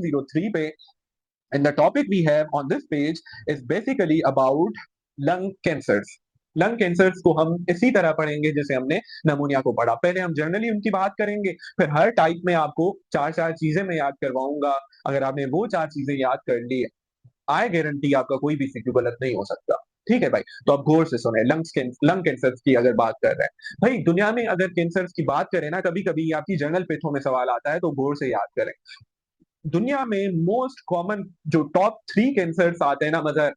103 पे and the topic we have on this page is basically about lung cancers. Lung cancers को हम इसी तरह पढ़ेंगे जैसे हमने नमूनिया को पढ़ा। पहले हम जनरली उनकी बात करेंगे, फिर हर टाइप में आपको चार चार चीजें मैं याद करवाऊंगा। अगर आपने वो चार चीजें याद कर ली, आई गारंटी आपका कोई भी सीक्यू गलत नहीं हो सकता। ठीक है भाई, तो आप गौर से सुने। लंग कैंसर की अगर बात कर रहे हैं भाई, दुनिया में अगर कैंसर की बात करें ना, कभी कभी आपकी जर्नल पेथों में सवाल आता है, तो गौर से याद करें। दुनिया में मोस्ट कॉमन जो टॉप 3 कैंसर्स आते हैं ना मदर,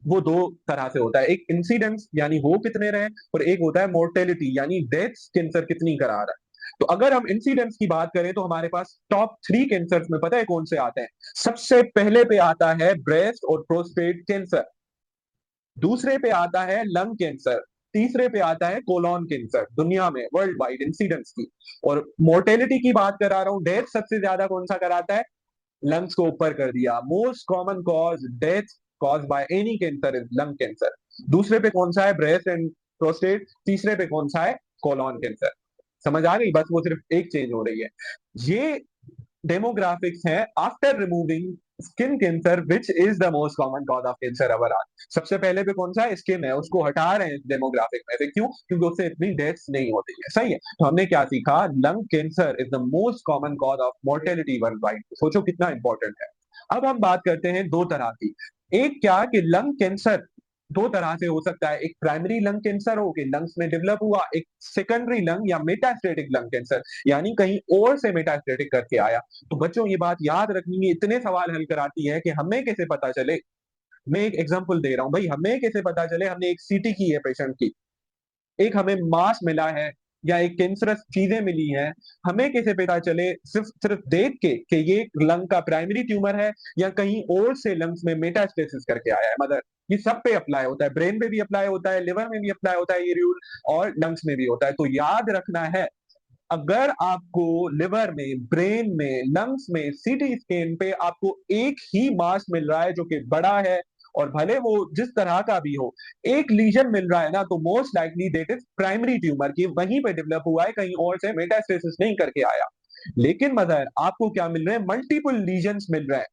वो दो तरह से होता है। एक इंसिडेंस यानी हो कितने रहे, और एक होता है मोर्टेलिटी यानी डेथ्स कैंसर कितनी करा रहा है। तो अगर हम इंसिडेंस की बात करें तो हमारे पास टॉप 3 कैंसर में पता है कौन से आते हैं। सबसे पहले पे आता है ब्रेस्ट और प्रोस्टेट कैंसर, दूसरे पे आता है लंग कैंसर, तीसरे पे आता है कोलोन कैंसर। दुनिया में वर्ल्ड वाइड इंसिडेंस की और मोर्टेलिटी की बात करा रहा हूं, डेथ सबसे ज्यादा कौन सा कराता है, लंग्स को ऊपर कर दिया। Most common cause death cause by any cancer is lung cancer. दूसरे पे कौन सा है, ब्रेस्ट एंड प्रोस्टेट। तीसरे पे कौन सा है, कोलोन कैंसर। समझ आ गई, बस वो सिर्फ एक चेंज हो रही है। ये डेमोग्राफिक्स है after removing skin cancer which is the most common cause of cancer our आज। सबसे पहले पे कौन सा है, स्किन है, उसको हटा रहे हैं डेमोग्राफिक में से। क्यों? क्योंकि उससे इतनी डेथ्स नहीं होती है। सही है, तो हमने क्या सीखा, lung cancer is the most common cause of mortality world wide. सोचो कितना इंपॉर्टेंट है। अब हम बात करते हैं दो तरह की। एक क्या कि लंग कैंसर दो तरह से हो सकता है। एक प्राइमरी लंग कैंसर हो कि लंग्स में डेवलप हुआ, एक सेकेंडरी लंग या मेटास्टेटिक लंग कैंसर यानी कहीं और से मेटास्टेटिक करके आया। तो बच्चों ये बात याद रखनी है, इतने सवाल हल कराती है कि हमें कैसे पता चले। मैं एक एग्जांपल दे रहा हूं भाई, हमें कैसे पता चले। हमने एक सीटी की है पेशेंट की, एक हमें मास मिला है या एक कैंसरस चीजें मिली हैं, हमें कैसे पता चले सिर्फ सिर्फ देख के कि ये लंग का प्राइमरी ट्यूमर है या कहीं और से लंग्स में मेटास्टेसिस करके आया है। मदर, ये सब पे अप्लाई होता है, ब्रेन में भी अप्लाई होता है, लिवर में भी अप्लाई होता है ये रूल, और लंग्स में भी होता है। तो याद रखना है, अगर आपको लिवर में, ब्रेन में, लंग्स में सीटी स्कैन पे आपको एक ही मास मिल रहा है जो कि बड़ा है, और भले वो जिस तरह का भी हो, एक लीजन मिल रहा है ना, तो most likely that is primary tumour की वहीं पे डेवलप हुआ है, कहीं और से मेटास्टेसिस नहीं करके आया। लेकिन मदर आपको क्या मिल रहे हैं, मल्टीपल लीजन्स मिल रहे हैं।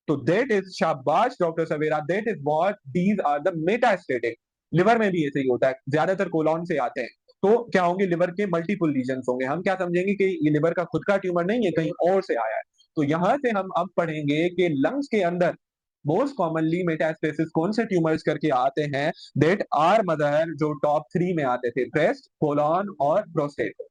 तो दैट इज, शाबाश doctor Savera, that is what these are the metastatic. Liver में भी ऐसे ही होता है, ज्यादातर कोलॉन से आते हैं। तो क्या होंगे, लिवर के मल्टीपल लीजन्स होंगे। हम क्या समझेंगे कि ये लिवर का खुद का ट्यूमर नहीं है, कहीं और से आया है। तो यहां से हम अब पढ़ेंगे कि लंग्स के अंदर मोस्ट कॉमनली मेटास्टेसिस कौन से ट्यूमर्स करके आते हैं। देट आर मदर, जो टॉप 3 में आते थे, ब्रेस्ट, कोलॉन और प्रोस्टेट।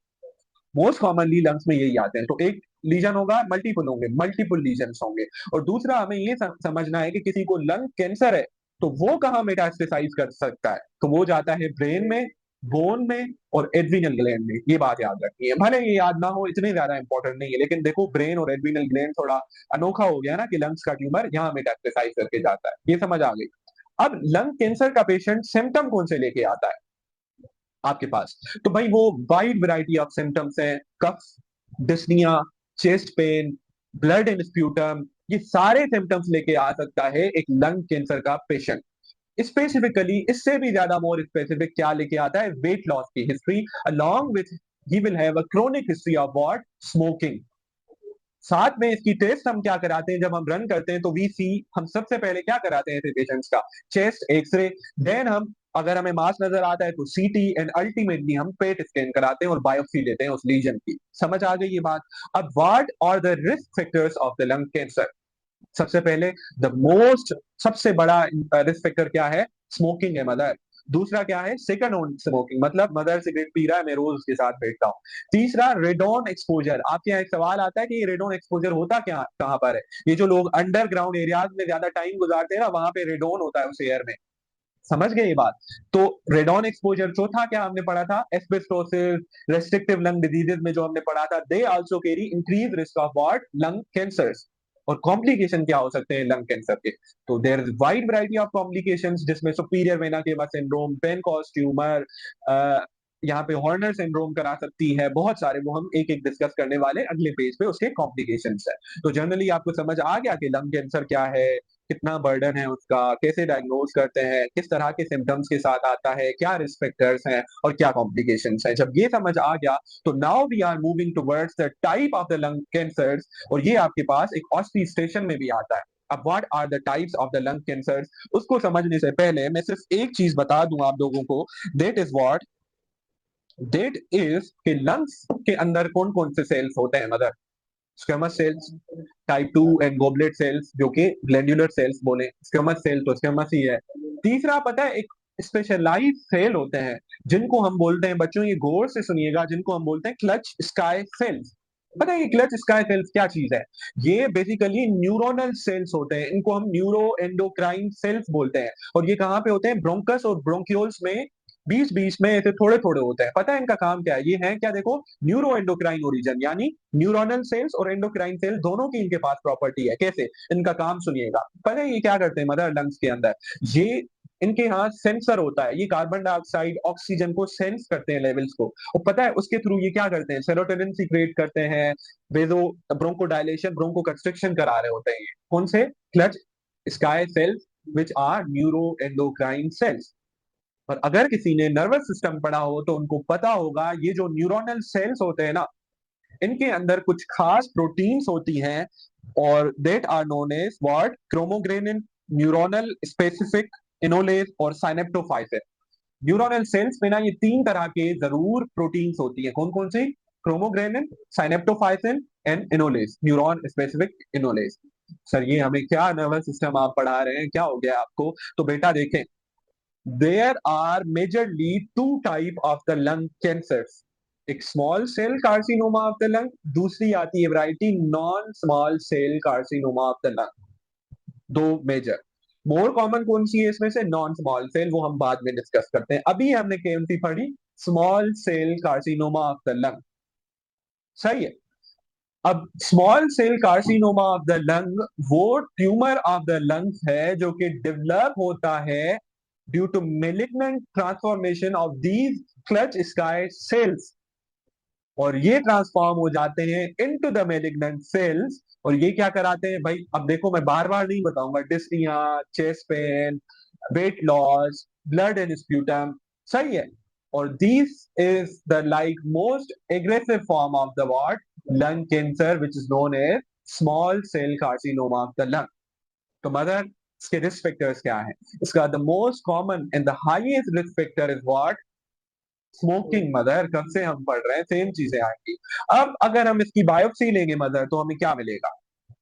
मोस्ट कॉमनली लंग्स में यही आते हैं। तो एक लीजन होगा, मल्टीपल होंगे, मल्टीपल लीजन होंगे। और दूसरा हमें ये समझना है कि किसी को लंग कैंसर है तो वो कहाँ मेटास्टेसाइज कर सकता है, तो वो जाता है ब्रेन में, बोन में और एड्रिनल ग्लैंड में। ये बात याद रखनी है, भले ये याद ना हो, इतनी ज्यादा इंपॉर्टेंट नहीं है, लेकिन देखो ब्रेन और एड्रिनल ग्लैंड थोड़ा अनोखा हो गया ना कि लंग्स का ट्यूमर यहाँ मेटास्टेसाइज करके जाता है। ये समझ आ गई। अब लंग कैंसर का पेशेंट सिम्टम कौन से लेके आता है आपके पास, तो भाई वो वाइड वैरायटी ऑफ सिम्टम्स हैं। Cough, dyspnoea, chest pain, blood in sputum, ये सारे सिम्टम्स लेके आ सकता है एक लंग कैंसर का पेशेंट। स्पेसिफिकली इससे भी ज्यादा मोर स्पेसिफिक क्या लेके आता है, वेट लॉस की history along with he will have a chronic history of what, smoking. साथ में इसकी टेस्ट हम क्या कराते हैं, जब हम रन करते हैं तो वी सी, हम सबसे पहले क्या कराते हैं ऐसे पेशेंट्स का, चेस्ट एक्सरे, देन हम अगर हमें मास नजर आता है तो सीटी, एंड अल्टीमेटली हम पेट स्कैन कराते हैं और बायोप्सी लेते हैं उस लीजन की। समझ आ गई ये बात। अब what are the risk factors of the lung cancer. सबसे पहले द मोस्ट, सबसे बड़ा रिस्क फैक्टर क्या है, स्मोकिंग है मदर। दूसरा क्या है, सेकंड ऑन स्मोकिंग, मतलब मदर सिगरेट पी रहा है, मैं रोज उसके साथ बैठता हूँ। तीसरा रेडोन एक्सपोजर। आपके यहाँ एक सवाल आता है कि ये रेडोन एक्सपोजर होता क्या, कहाँ पर है। ये जो लोग अंडरग्राउंड एरियाज में ज्यादा टाइम गुजारते हैं ना, वहां पे रेडोन होता है उस एयर में। समझ गए ये बात। तो रेडोन एक्सपोजर। चौथा क्या हमने पढ़ा था, एस्बेस्टोसिस, रेस्ट्रिक्टिव लंग डिजीजेस में जो हमने पढ़ा था, they also carry increase risk of what, lung cancers. और कॉम्प्लिकेशन क्या हो सकते हैं लंग कैंसर के, तो there is wide variety of complications, जिसमें superior vena cava syndrome, Pancoast tumour, यहाँ पे हॉर्नर सिंड्रोम करा सकती है, बहुत सारे, वो हम एक एक डिस्कस करने वाले अगले पेज पे उसके कॉम्प्लिकेशंस है। तो जनरली आपको समझ आ गया कि लंग कैंसर क्या है, कितना बर्डन है उसका, कैसे डायग्नोज करते हैं, किस तरह के सिम्टम्स के साथ आता है, क्या रिस्क फैक्टर्स हैं और क्या कॉम्प्लिकेशंस हैं। जब ये समझ आ गया तो now we are moving towards the type of the lung cancers, और ये आपके पास एक ऑस्टी स्टेशन में भी आता है। अब what are the types of the lung cancers, उसको समझने से पहले मैं सिर्फ एक चीज बता दूं आप लोगों को, that is what, that is कि लंग्स के अंदर कौन कौन से सेल्स होते हैं mother. Squamous cells, type 2 and goblet cells जो कि ग्लैंडुलर सेल्स बोले, स्क्वेमस सेल तो स्क्वेमस ही है। तीसरा पता है, एक स्पेशलाइज सेल होते हैं जिनको हम बोलते हैं, बच्चों ये गौर से सुनिएगा, जिनको हम बोलते हैं क्लच स्काई सेल्स। पता है ये क्लच स्काई सेल्स क्या चीज है? ये बेसिकली न्यूरोनल सेल्स होते हैं, इनको हम न्यूरो एंडोक्राइन सेल्स बोलते हैं। और ये कहाँ पे होते हैं? ब्रोंकस और ब्रोंक्यूल्स में बीच बीच में ऐसे थोड़े थोड़े होते हैं। पता है इनका काम क्या है? ये है क्या, देखो, न्यूरो एंडोक्राइन ओरिजन, यानी न्यूरोनल सेल्स और एंडोक्राइन सेल दोनों की इनके पास प्रॉपर्टी है। कैसे? इनका काम सुनिएगा। पता है ये क्या करते हैं मदर लंग्स के अंदर? ये इनके यहाँ सेंसर होता है, ये कार्बन डाइऑक्साइड ऑक्सीजन को सेंस करते हैं लेवल्स को, और पता है उसके थ्रू ये क्या करते हैं? सेरोटोनिन सीक्रेट करते हैं, vaso bronchodilation, bronchoconstriction करा रहे होते हैं। ये कौन से? Kulchitsky cells which are neuroendocrine cells. और अगर किसी ने नर्वस सिस्टम पढ़ा हो तो उनको पता होगा ये जो न्यूरोनल सेल्स होते हैं ना, इनके अंदर कुछ खास प्रोटीन्स होती हैं, और that are known as what, chromogranin, neuronal specific enolase और साइनेप्टोफाइसिन। न्यूरोनल सेल्स में ना ये तीन तरह के जरूर प्रोटीन्स होती है। कौन कौन सी? Chromogranin, synaptophysin and enolase, neuron specific enolase. Sir ये हमें क्या नर्वस सिस्टम आप पढ़ा रहे हैं, क्या हो गया आपको? तो बेटा देखें, there are majorly two type of the lung cancers, एक small cell carcinoma of the lung, दूसरी आती है variety non small cell carcinoma of the lung. दो मेजर। मोर कॉमन कौन सी है इसमें से? नॉन स्मॉल सेल, वो हम बाद में डिस्कस करते हैं। अभी हमने केएमसी पढ़ी small cell carcinoma of the lung, सही है। अब small cell carcinoma of the lung वो ट्यूमर ऑफ द लंग्स है जो कि डेवलप होता है due to malignant transformation of these Kulchitsky cells, और ये ट्रांसफॉर्म हो जाते हैं इनटू द मेलिग्नेंट सेल्स। और ये क्या कराते हैं भाई? अब देखो मैं बार बार नहीं बताऊंगा, dyspnoea, chest pain, weight loss, blood and sputum, सही है। और this is the like most aggressive form of the what, lung cancer which is known as small cell carcinoma of the lung. तो मदर इसके risk factors क्या है? इसका the most common and the highest risk factor is what, smoking. Mother कब से हम पढ़ रहे हैं, सेम चीजें आएंगी। अब अगर हम इसकी बायोप्सी लेंगे मदर, तो हमें क्या मिलेगा?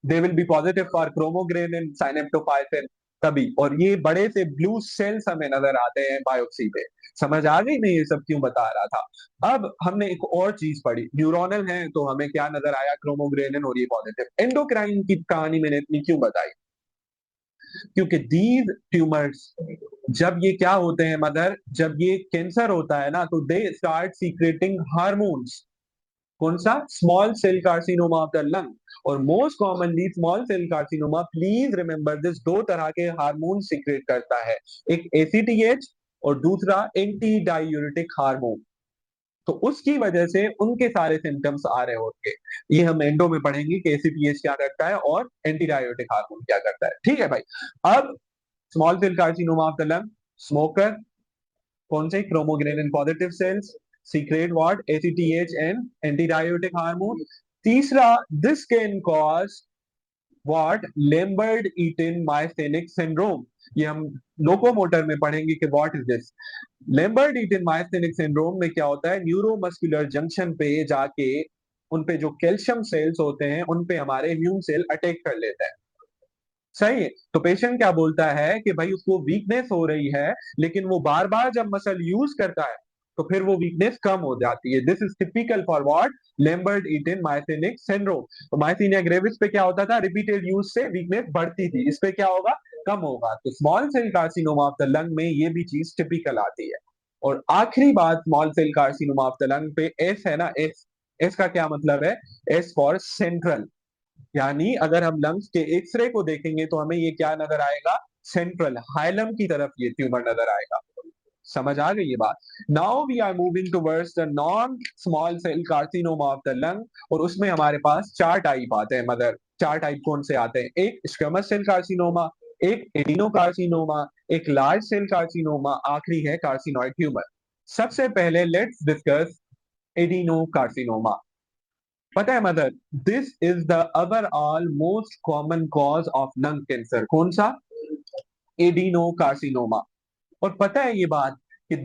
They will be positive for chromogranin, synaptophysin, तभी। और ये बड़े से ब्लू सेल्स हमें नजर आते हैं बायोप्सी पे। समझ आ गई? मैं ये सब क्यों बता रहा था। अब हमने एक और चीज पढ़ी, न्यूरोनल है तो हमें क्या नजर आया? क्रोमोग्रेनिन, और ये पॉजिटिव। एंडोक्राइन की कहानी मैंने इतनी क्यों बताई? क्योंकि दीज ट्यूमर्स जब ये क्या होते हैं मदर, जब ये कैंसर होता है ना, तो दे स्टार्ट सीक्रेटिंग हार्मोन्स। कौन सा? Small cell carcinoma of the lung. और most commonly small cell carcinoma, please remember this, दो तरह के हार्मोन सीक्रेट करता है, एक एसीटीएच और दूसरा एंटी डायूरेटिक हार्मोन। तो उसकी वजह से उनके सारे सिम्टम्स आ रहे होंगे। ये हम एंडो में पढ़ेंगे कि एसीटीएच क्या करता है और एंटी डायूरेटिक हार्मोन क्या करता है। ठीक है भाई। अब small cell carcinoma of the lung, smoker, कौन से? Chromogranin positive cells secrete what, ACTH and anti diuretic hormone. तीसरा, this can cause what, Lambert Eaton myasthenic syndrome. ये हम लोकोमोटर में पढ़ेंगे कि what is this. Lambert Eaton myasthenic syndrome में क्या होता है? न्यूरोमस्कुलर जंक्शन पे जाके उन पे जो कैल्शियम सेल्स होते हैं उन पे हमारे इम्यून सेल अटैक कर लेते हैं, सही है। तो पेशेंट क्या बोलता है कि भाई उसको वीकनेस हो रही है, लेकिन वो बार बार जब मसल यूज करता है तो फिर वो वीकनेस कम हो जाती है। This is typical for what, Lambert Eaton myasthenic syndrome. तो माइस्थीनिया ग्रेविस पे क्या होता था? रिपीटेड यूज से वीकनेस बढ़ती थी, इस पे क्या होगा? कम होगा। तो small cell carcinoma of the lung में ये भी चीज टिपिकल आती है। और आखिरी बात, small cell carcinoma of the lung पे एस है ना, एस, एस का क्या मतलब है? एस फॉर सेंट्रल, यानी अगर हम लंग्स के एक्सरे को देखेंगे तो हमें ये क्या नजर आएगा? सेंट्रल हाइलम की तरफ ये ट्यूमर नजर आएगा। समझ आ गई ये बात? Now we are moving towards the non small cell carcinoma of the lung, और उसमें हमारे पास चार टाइप आते हैं मदर। चार टाइप कौन से आते हैं? एक स्क्वेमस सेल कार्सिनोमा, एक एडिनोकार्सिनोमा, एक लार्ज सेल कार्सिनोमा, आखिरी है कार्सिनॉइड ट्यूमर। सबसे पहले लेट्स डिस्कस एडिनोकार्सिनोमा। पता है mother, this is the overall most common cause of lung cancer. कौन सा? एडिनोकार्सिनोमा। और पता है ये बात कि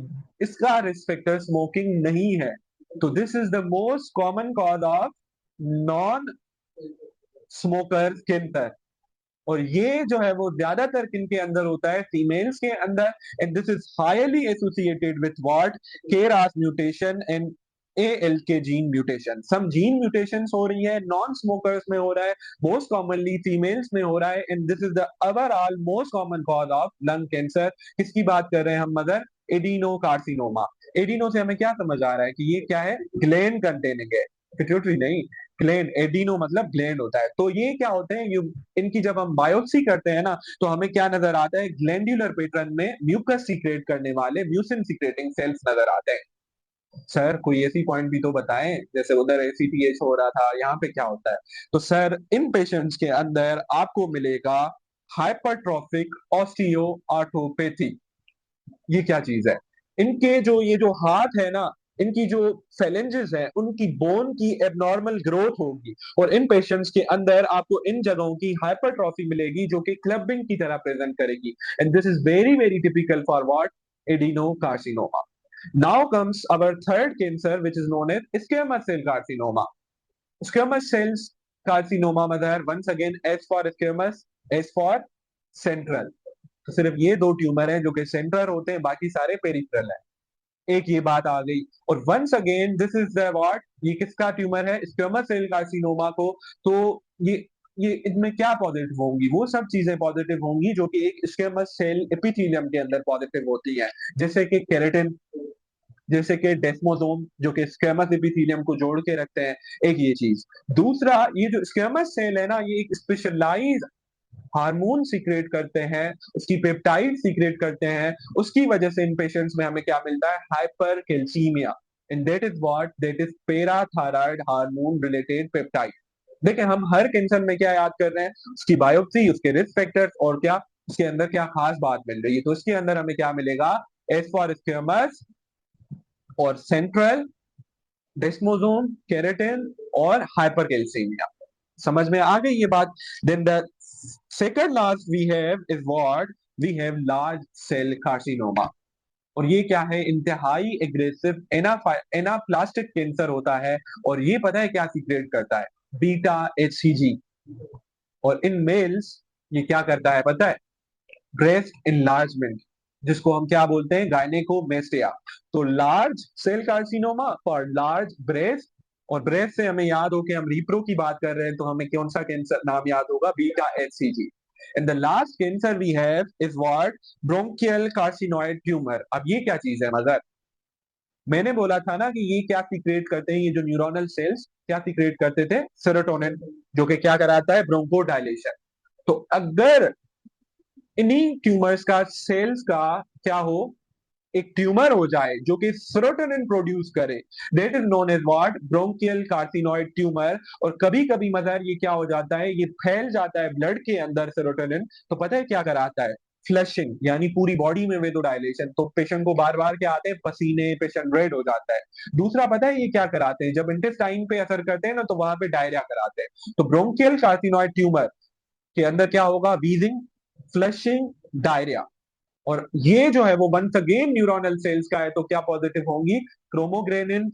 इसका रिस्क फैक्टर स्मोकिंग नहीं है। तो this is the most common cause of non smoker cancer. और ये जो है वो ज्यादातर किन के अंदर होता है? फीमेल्स के अंदर। And this is highly associated with what? Keras mutation and AL के जीन म्यूटेशन। सम जीन म्यूटेशंस हो रही है, नॉन स्मोकर्स में हो रहा है, मोस्ट कॉमनली फीमेल्स में हो रहा है। And this is the overall most common cause of lung cancer. किसकी बात कर रहे हैं हम मदर? Adeno carcinoma. एडिनो से हमें क्या समझ आ रहा है कि ये क्या है? ग्लैंड कंटेनिंग है, पिट्यूटरी नहीं। ग्लैंड, एडिनो मतलब ग्लैंड होता है। तो ये क्या होते हैं? इनकी जब हम बायोप्सी करते हैं ना, तो हमें क्या नजर आता है? ग्लैंडुलर पैटर्न में म्यूकस सीक्रेट करने वाले म्यूसिन सीक्रेटिंग सेल्स नजर आते हैं। सर कोई ऐसी पॉइंट भी तो बताएं, जैसे उधर एसीटीएच हो रहा था, यहाँ पे क्या होता है? तो सर इन पेशेंट्स के अंदर आपको मिलेगा हाइपरट्रॉफिक ऑस्टियो आर्थोपैथी। ये क्या चीज है? इनके जो ये जो हाथ है ना, इनकी जो फेलेंजेस है, उनकी बोन की एबनॉर्मल ग्रोथ होगी। और इन पेशेंट्स के अंदर आपको इन जगहों की हाइपरट्रॉफी मिलेगी जो कि क्लबिंग की तरह प्रेजेंट करेगी। And this is very very typical for what? Adenocarcinoma. Now comes our third cancer which is known as squamous cell carcinoma. Squamous cells carcinoma mother, once again S for squamous, S for central. तो सिर्फ ये दो tumour हैं जो कि central होते हैं, बाकी सारे पेरिफेरल है। एक ये बात आ गई। और once again this is the what? ये किसका ट्यूमर है? स्क्वेमस सेल कार्सिनोमा को। तो ये इनमें क्या पॉजिटिव होंगी? वो सब चीजें पॉजिटिव होंगी जो कि एक स्क्वेमस सेल एपिथेलियम के अंदर पॉजिटिव होती हैं, जैसे कि केराटिन, जैसे कि डेस्मोसोम जो कि स्क्वेमस एपिथेलियम को जोड़ के रखते हैं। एक ये चीज। दूसरा, ये जो स्क्वेमस सेल है ना, ये एक स्पेशलाइज हार्मोन सीक्रेट करते हैं, उसकी पेप्टाइड सीक्रेट करते हैं। उसकी वजह से इन पेशेंट्स में हमें क्या मिलता है? Hyper calcaemia. And that is what? That is parathyroid hormone related peptide. देखिए हम हर कैंसर में क्या याद कर रहे हैं? उसकी बायोप्सी, उसके रिस्क फैक्टर्स, और क्या उसके अंदर क्या खास बात मिल रही है। तो इसके अंदर हमें क्या मिलेगा? एस फॉर स्क्वेमस और सेंट्रल, डेस्मोसोम, केराटिन और हाइपरकैल्सीमिया। समझ में आ गई ये बात? Then the second last we have is what? We have large cell carcinoma. और ये क्या है? इंतहाई एग्रेसिव एनाप्लास्टिक कैंसर होता है। और ये पता है क्या सीक्रेट करता है? Beta HCG. और इन मेल्स ये क्या करता है पता है? ब्रेस्ट इनलार्जमेंट, जिसको हम क्या बोलते हैं? गायनेकोमेस्टिया। तो large cell carcinoma for large breast. और ब्रेस्ट से हमें याद हो कि हम रीप्रो की बात कर रहे हैं, तो हमें कौन सा कैंसर नाम याद होगा? Beta HCG. And the last cancer we have is what? Bronchial carcinoid tumour. अब ये क्या चीज है मदर? मैंने बोला था ना कि ये क्या सीक्रेट करते हैं? ये जो न्यूरोनल सेल्स क्या सीक्रेट करते थे? सेरोटोनिन, जो कि क्या कराता है? Bronchodilation. तो अगर इन्हीं ट्यूमर्स का सेल्स का क्या हो? एक ट्यूमर हो जाए जो कि सेरोटोनिन प्रोड्यूस करे, that is known as what? Bronchial carcinoid tumour. और कभी कभी मदर ये क्या हो जाता है? ये फैल जाता है ब्लड के अंदर सेरोटोनिन। तो पता है क्या कराता है? फ्लशिंग, यानी पूरी बॉडी में वेदो डायलेशन। तो पेशेंट को बार बार क्या आते हैं? पसीने, पेशेंट रेड हो जाता है। दूसरा पता है ये क्या कराते हैं? जब इंटेस्टाइन पे असर करते हैं ना, तो वहां पे डायरिया कराते हैं। तो ब्रोंकियल कार्सिनोइड ट्यूमर के अंदर क्या होगा? Wheezing, flushing, diarrhoea. और ये जो है वो वंस अगेन न्यूरोनल सेल्स का है, तो क्या पॉजिटिव होंगी? क्रोमोग्रेनिन,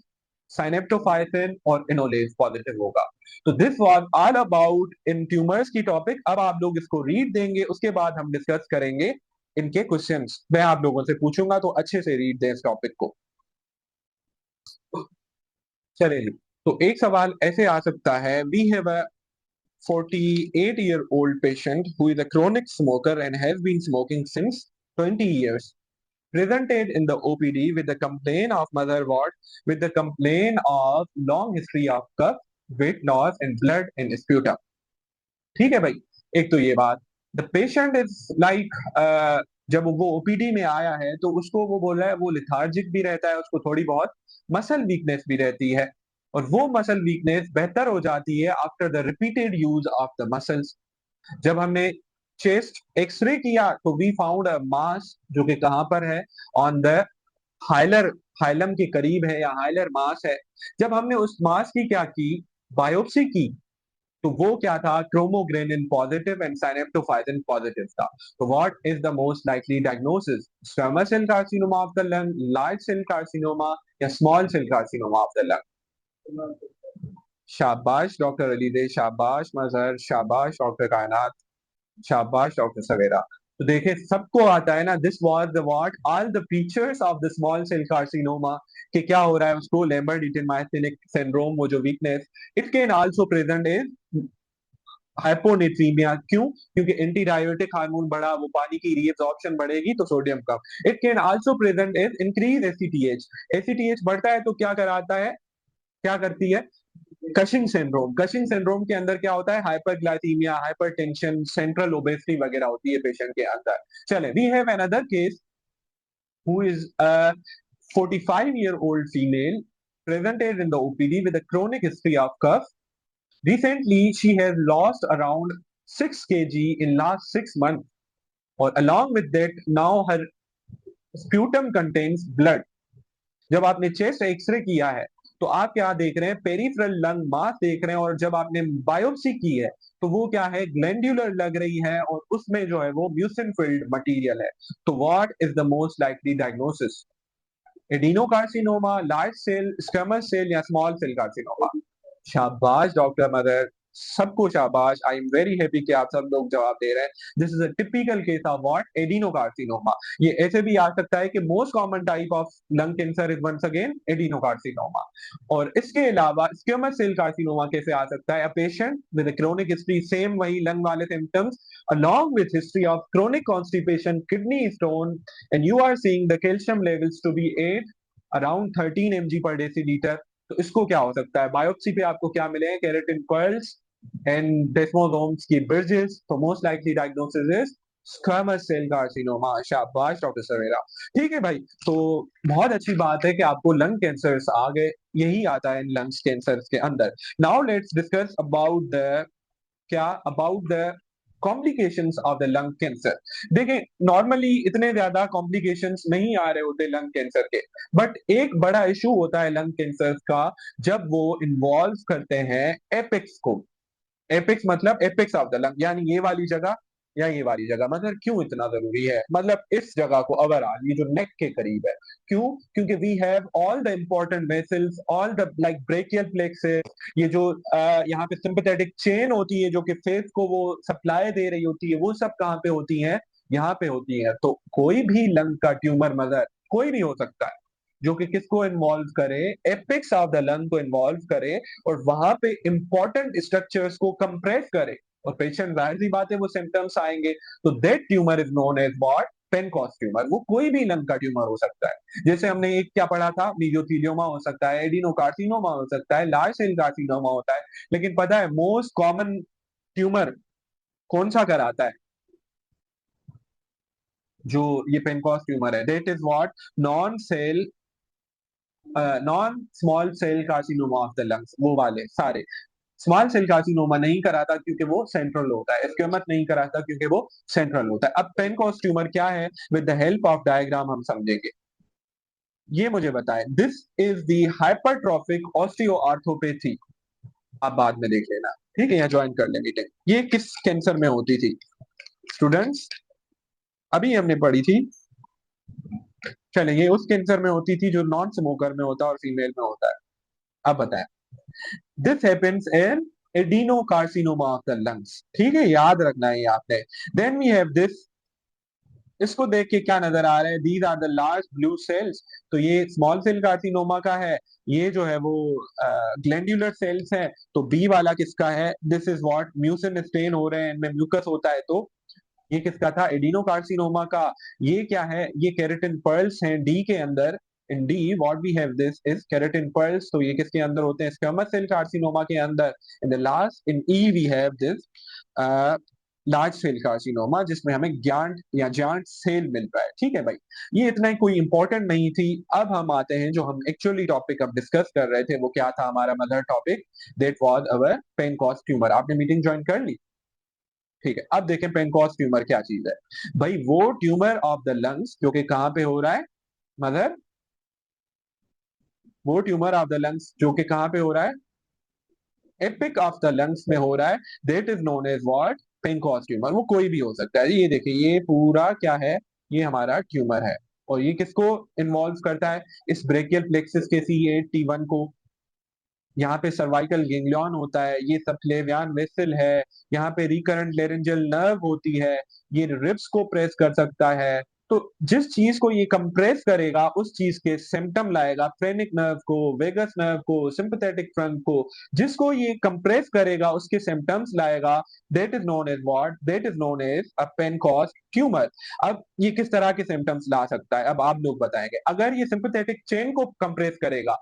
साइनेप्टोफाइसिन और इनोलेज पॉजिटिव होगा। तो this was all about in tumours की टॉपिक। अब आप लोग इसको रीड देंगे, उसके बाद हम डिस्कस करेंगे इनके क्वेश्चंस। मैं आप लोगों से पूछूंगा, तो अच्छे से रीड दें इस टॉपिक को। चलिए जी। तो एक सवाल ऐसे आ सकता है, we have a 48-year-old patient who is a chronic smoker and has been smoking since 20 years. Presented in the OPD with the complaint of motherboard, with the complaint of long history of cough, weight loss, and blood in sputum. ठीक है भाई। एक तो ये बात, the patient is like, जब वो OPD में आया है तो उसको वो बोल रहा है वो लिथार्जिक भी रहता है, उसको थोड़ी बहुत मसल वीकनेस भी रहती है। और वो मसल वीकनेस बेहतर हो जाती है after the repeated use of the muscles. जब हमने चेस्ट एक्सरे किया तो वी फाउंड अ मास, जो कि कहां पर है, ऑन द हाइलर, हाइलम के करीब है या हाइलर मास है। जब हमने उस मास की क्या की, बायोप्सी की, तो वो क्या था, chromogranin positive and synaptophysin positive था। तो what is the most likely diagnosis, squamous cell carcinoma of the lung, large cell carcinoma या small cell carcinoma of the lung? शाबाश डॉक्टर अलीदे, शाबाश मजहर, शाबाश डॉक्टर कायनात, शाबाश डॉक्टर सवेरा। तो देखिए सबको आता है ना, this was the what all the features of the small cell carcinoma, कि क्या हो रहा है उसको, लेबर डिटेन माइस्थेनिक सिंड्रोम, वो जो weakness. It can also present is hyponatraemia, क्यों, क्योंकि एंटी डायबिटिक हार्मोन बढ़ा, वो पानी की रीअब्सॉर्प्शन बढ़ेगी तो sodium come. It can also present is increase ACTH, ACTH बढ़ता है तो क्या कराता है, क्या करती है, कशिंग सिंड्रोम। कशिंग सिंड्रोम के अंदर क्या होता है, हाइपरग्लाइसीमिया, हाइपरटेंशन, सेंट्रल ओबेसिटी वगैरह होती है पेशेंट के अंदर। चले, we have another case who is a 45-year-old female presented in the OPD with a chronic history of cough. Recently, she has lost around 6 kg in last 6 months, or along with that, now her sputum contains blood. जब आपने chest x ray किया है तो आप क्या देख रहे हैं, पेरिफेरल लंग मास देख रहे हैं, और जब आपने बायोप्सी की है तो वो क्या है, ग्लैंडुलर लग रही है, और उसमें जो है वो म्यूसिन फिल्ड मटीरियल है। तो what is the most likely diagnosis, adenocarcinoma, large cell squamous cell या स्मॉल सेल कार्सिनोमा? शाबाश डॉक्टर मदर, सबको शाबाश। आई एम वेरी हैप्पी कि आप सब लोग जवाब दे रहे हैं। This is a typical case of what, adenocarcinoma. ये ऐसे भी आ सकता है कि most common type of lung cancer is once again adenocarcinoma. और इसके अलावा स्क्वेमस सेल कार्सिनोमा कैसे आ सकता है, a patient with a chronic history, same वही लंग वाले symptoms, along with history of chronic constipation, kidney stone, and you are seeing the calcium levels to be 8 around 13 mg per deciliter। तो इसको क्या हो सकता है, बायोप्सी पे आपको क्या मिले, केराटिन कर्ल्स एंड डेस्मोसोम्स की ब्रिजेस। तो most likely diagnosis is squamous cell carcinoma. शाबाश डॉक्टर सवेरा। ठीक है भाई, तो बहुत अच्छी बात है कि आपको लंग कैंसर्स आ गए, यही आता है लंग्स कैंसर्स के अंदर। Now let's discuss about the, क्या about the complications of the lung cancer. देखिए नॉर्मली इतने ज्यादा कॉम्प्लिकेशंस नहीं आ रहे होते लंग कैंसर के, बट एक बड़ा इशू होता है लंग कैंसर का जब वो इन्वॉल्व करते हैं एपेक्स को। एपेक्स मतलब एपेक्स ऑफ द लंग, यानी ये वाली जगह या ये वाली जगह। मतलब क्यों इतना जरूरी है, मतलब इस जगह को ओवरऑल, ये जो नेक के करीब है, क्यों, क्योंकि we have all the important vessels, all the like brachial plexuses, ये जो यहाँ पे सिंपैथेटिक चेन होती है जो कि फेस को वो सप्लाई दे रही होती है, वो सब कहाँ पे होती है, यहाँ पे होती है। तो कोई भी लंग का ट्यूमर मदर कोई भी हो सकता है जो कि किसको इन्वॉल्व करे, एपेक्स ऑफ द लंग को इन्वॉल्व करे, और वहां पे इंपॉर्टेंट स्ट्रक्चर्स को कंप्रेस करे, और पेशेंट जाहिर सी बात है वो सिम्टम्स आएंगे। तो that tumour is known as what, Pancoast tumour. वो कोई भी लंग का ट्यूमर हो सकता है। जैसे हमने एक क्या पढ़ा था, मीजोथीलियोमा हो सकता है, एडिनोकार्सिनोमा हो सकता है, लार्ज सेल कार्सिनोमा होता है। लेकिन पता है मोस्ट कॉमन ट्यूमर कौन सा कराता है, जो ये पेनकॉस ट्यूमर है, that is what, non cell, non small cell carcinoma of the lungs, वो वाले सारे। स्मॉल सेल कार्सिनोमा नहीं कराता क्योंकि वो सेंट्रल होता है, स्क्वेमस नहीं कराता क्योंकि वो सेंट्रल होता है। अब पेनकॉस ट्यूमर क्या है, with the help of diagram हम समझेंगे। ये मुझे बताएं, दिस इज द हाइपरट्रॉफिक ऑस्टियोआर्थोपैथी। आप बाद में देख लेना, ठीक है, यहाँ ज्वाइन कर ले मीटिंग। ये किस कैंसर में होती थी स्टूडेंट्स, अभी हमने पढ़ी थी। चले, ये उस कैंसर में होती थी जो नॉन स्मोकर में होता है और फीमेल में होता है। अब बताएं, this happens in adenocarcinoma of the lungs, ठीक है, याद रखना है ये आपने। देन वी हैव दिस, इसको देख के क्या नजर आ रहा है, these are the large blue cells. तो ये स्मॉल सेल कार्सिनोमा का है, ये जो है वो ग्लैंडुलर सेल्स है। तो बी वाला किसका है, this is what, mucin stain हो रहे हैं, इनमें म्यूकस होता है। तो ये किसका था, एडिनोकार्सिनोमा का। ये क्या है, ये केराटिन पर्ल्स हैं डी के अंदर। In the what we have this is keratin pearls. तो ये किसके अंदर होते हैं, स्क्वेमस सेल कार्सिनोमा के अंदर। In the last, in E we have this large cell carcinoma, जिसमें हमें ज्ञान या जांट सेल मिल रहा है। ठीक है भाई, ये इतना ही कोई इंपॉर्टेंट नहीं थी। अब हम आते हैं जो हम एक्चुअली टॉपिक अब डिस्कस कर रहे थे, वो क्या था हमारा mother topic, that was our Pancoast tumour. आपने मीटिंग ज्वाइन कर ली? ठीक है, अब देखें पेनकॉस ट्यूमर क्या चीज है। भाई वो ट्यूमर ऑफ द लंग्स जो कि कहां पे हो रहा है मदर, वो ट्यूमर ऑफ द लंग्स जो कि कहां पे हो रहा है, एपिक ऑफ द लंग्स में हो रहा है, that is known as what, Pancoast tumour. वो कोई भी हो सकता है। ये देखिए ये पूरा क्या है, ये हमारा ट्यूमर है। और ये किसको इन्वॉल्व करता है, इस ब्रेकियल प्लेक्सिस के C8T1 को। यहाँ पे सर्वाइकल गेंग्लियन होता है, ये सबक्लेवियन वेसल है, यहाँ पे रिकरेंट लेरेंजियल नर्व होती है, ये रिब्स को प्रेस कर सकता है। तो जिस चीज को ये कंप्रेस करेगा उस चीज के सिम्टम लाएगा, फ्रेनिक नर्व को, वेगस नर्व को, सिंपैथेटिक फ्रंट को, जिसको ये कंप्रेस करेगा उसके सिम्टम्स लाएगा। That is known as what, that is known as a Pancoast tumour. अब ये किस तरह के सिम्टम्स ला सकता है, अब आप लोग बताएंगे। अगर ये सिंपैथेटिक चेन को कंप्रेस करेगा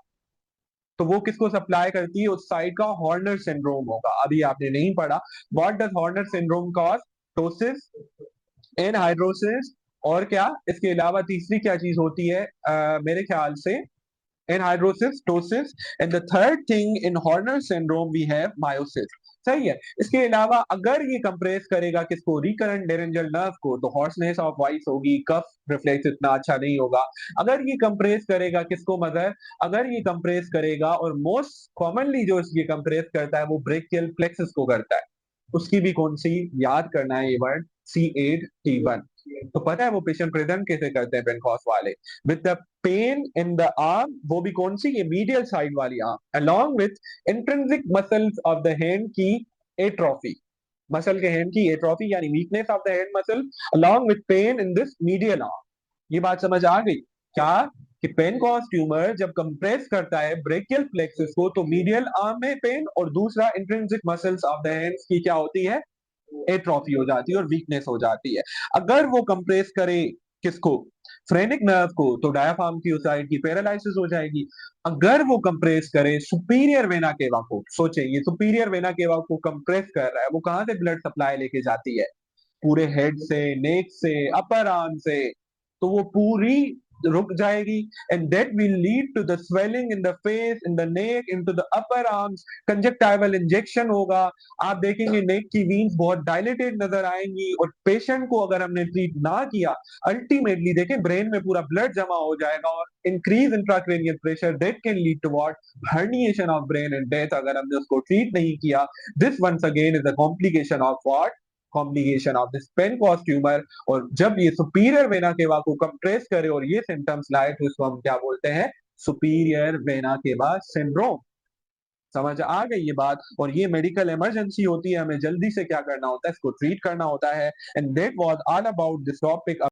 तो वो किसको सप्लाई करती है, उस साइड का हॉर्नर सिंड्रोम होगा। अभी आपने नहीं पढ़ा, what does Horner syndrome cause, ptosis, anhidrosis, और क्या इसके अलावा तीसरी क्या चीज होती है, मेरे ख्याल से anhidrosis, ptosis, and the third thing in Horner syndrome we have miosis. सही है। इसके अलावा अगर ये कंप्रेस करेगा किसको, रिकरेंट लेरेंजियल नर्व को, तो हॉर्सनेस ऑफ वॉइस होगी, कफ रिफ्लेक्स इतना अच्छा नहीं होगा। अगर ये कंप्रेस करेगा किसको मदर, अगर ये कंप्रेस करेगा, और मोस्ट कॉमनली जो ये कंप्रेस करता है वो ब्रेकियल प्लेक्सस को करता है, उसकी भी कौन सी याद करना है ये वर्ड, C8T1। तो पता है वो पेशेंट प्रेजेंट कैसे करते हैं पेनकॉस वाले, with the pain in the arm, वो भी कौन सी, ये मीडियल साइड वाली arm, along with intrinsic muscles of the hand की एट्रोफी, मसल के हैंड की एट्रोफी यानी weakness of the hand muscle, along with pain in this medial arm. ये बात समझ आ गई क्या, कि पेनकॉस ट्यूमर जब कंप्रेस करता है ब्रेकियल प्लेक्सस को तो मीडियल आर्म में पेन, और दूसरा intrinsic muscles of the hands की क्या होती है, एट्रोफी हो जाती है और वीकनेस हो जाती है। अगर वो कंप्रेस करे किसको, फ्रेनिक नर्व को, तो डायाफ्राम की उस साइड की पैरालिसिस हो जाएगी। अगर वो कंप्रेस करे सुपीरियर वेना केवा को, सोचे ये सुपीरियर वेना केवा को कंप्रेस कर रहा है, वो कहां से ब्लड सप्लाई लेके जाती है, पूरे हेड से, नेक से, अपर आर्म से, तो वो पूरी रुक जाएगी। And that will lead to the swelling in the face, in the neck, into the upper arms, conjunctival injection होगा। आप देखेंगे नेक की वीन्स बहुत डायलेटेड नजर आएंगी, और पेशेंट को अगर हमने ट्रीट ना किया, अल्टीमेटली देखें ब्रेन में पूरा ब्लड जमा हो जाएगा, और increase intracranial pressure, that can lead to what, herniation of brain and death, अगर हमने उसको ट्रीट नहीं किया। This once again is a complication of what, complication of this Pancoast tumour. और जब ये सुपीरियर वेना केवा को कंप्रेस करे और ये सिम्टम्स लाए, तो इसको हम क्या बोलते हैं, सुपीरियर वेना केवा सिंड्रोम। समझ आ गई ये बात। और ये मेडिकल इमरजेंसी होती है, हमें जल्दी से क्या करना होता है, इसको ट्रीट करना होता है। And that was all about this topic.